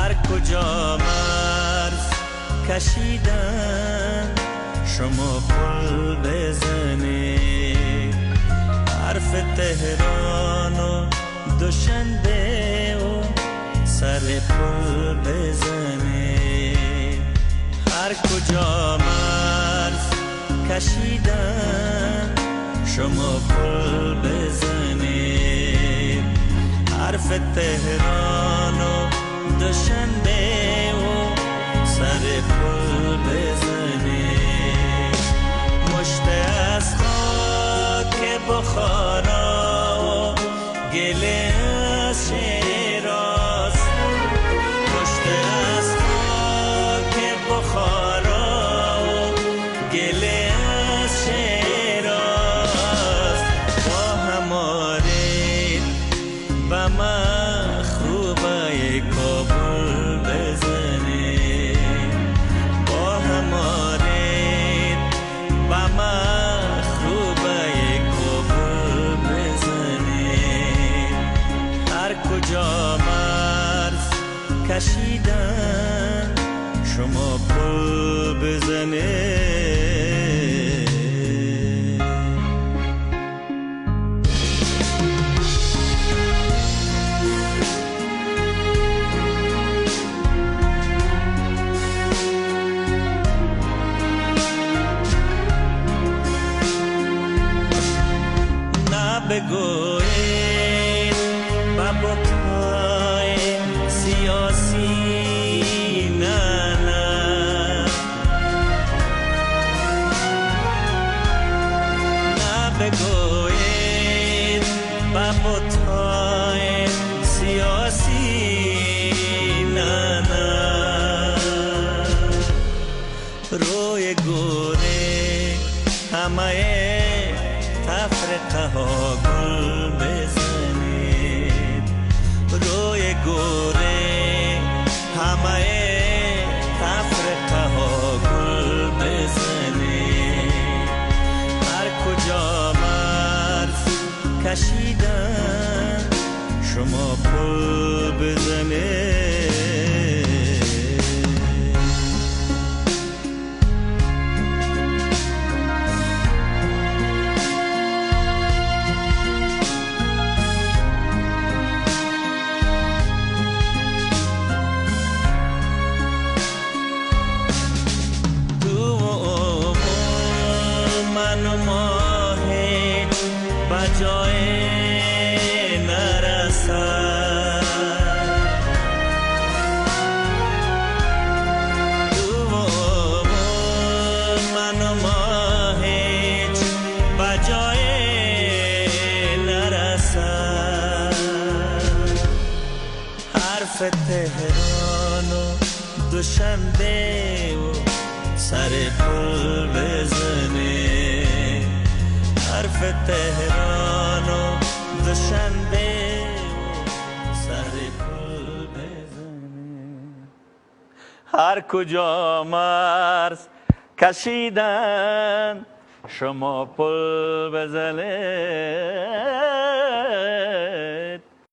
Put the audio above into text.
هر کجا مرز کشیدن شما پل بزنید، حرف تهران و دوشنبه و سر پل بزنید. هر کجا مرز کشیدن شما پل بزنید، حرف تهران و دوشنبه و سر پل بزنید. مشت از خاک بخارا و گل از شیراز، مشت از خاک بخارا و گل از شیراز، با هماره و مخروبه کابل بزنید، با هماره و مخروبه کابل بزنید. هر کجا مرز کشیدن شما پل بزنید. بگوید بابای سیاسی نه نه، نه بگوید بابای سیاسی نه نه، روی گوره همه تفرقه ها گل بزنید، روی گوره همه تفرقه ها گل بزنید. هر کجا مرز کشیدن شما پل بزنید. جای نرسد تو و من و ما هیچ بجای نرسد. حرف تهران و دوشنبه و سر پل بزنه، حرف تهران و دوشنبه و سر پل بزنه. هر کجا مرز کشیدن شما پل بزنید.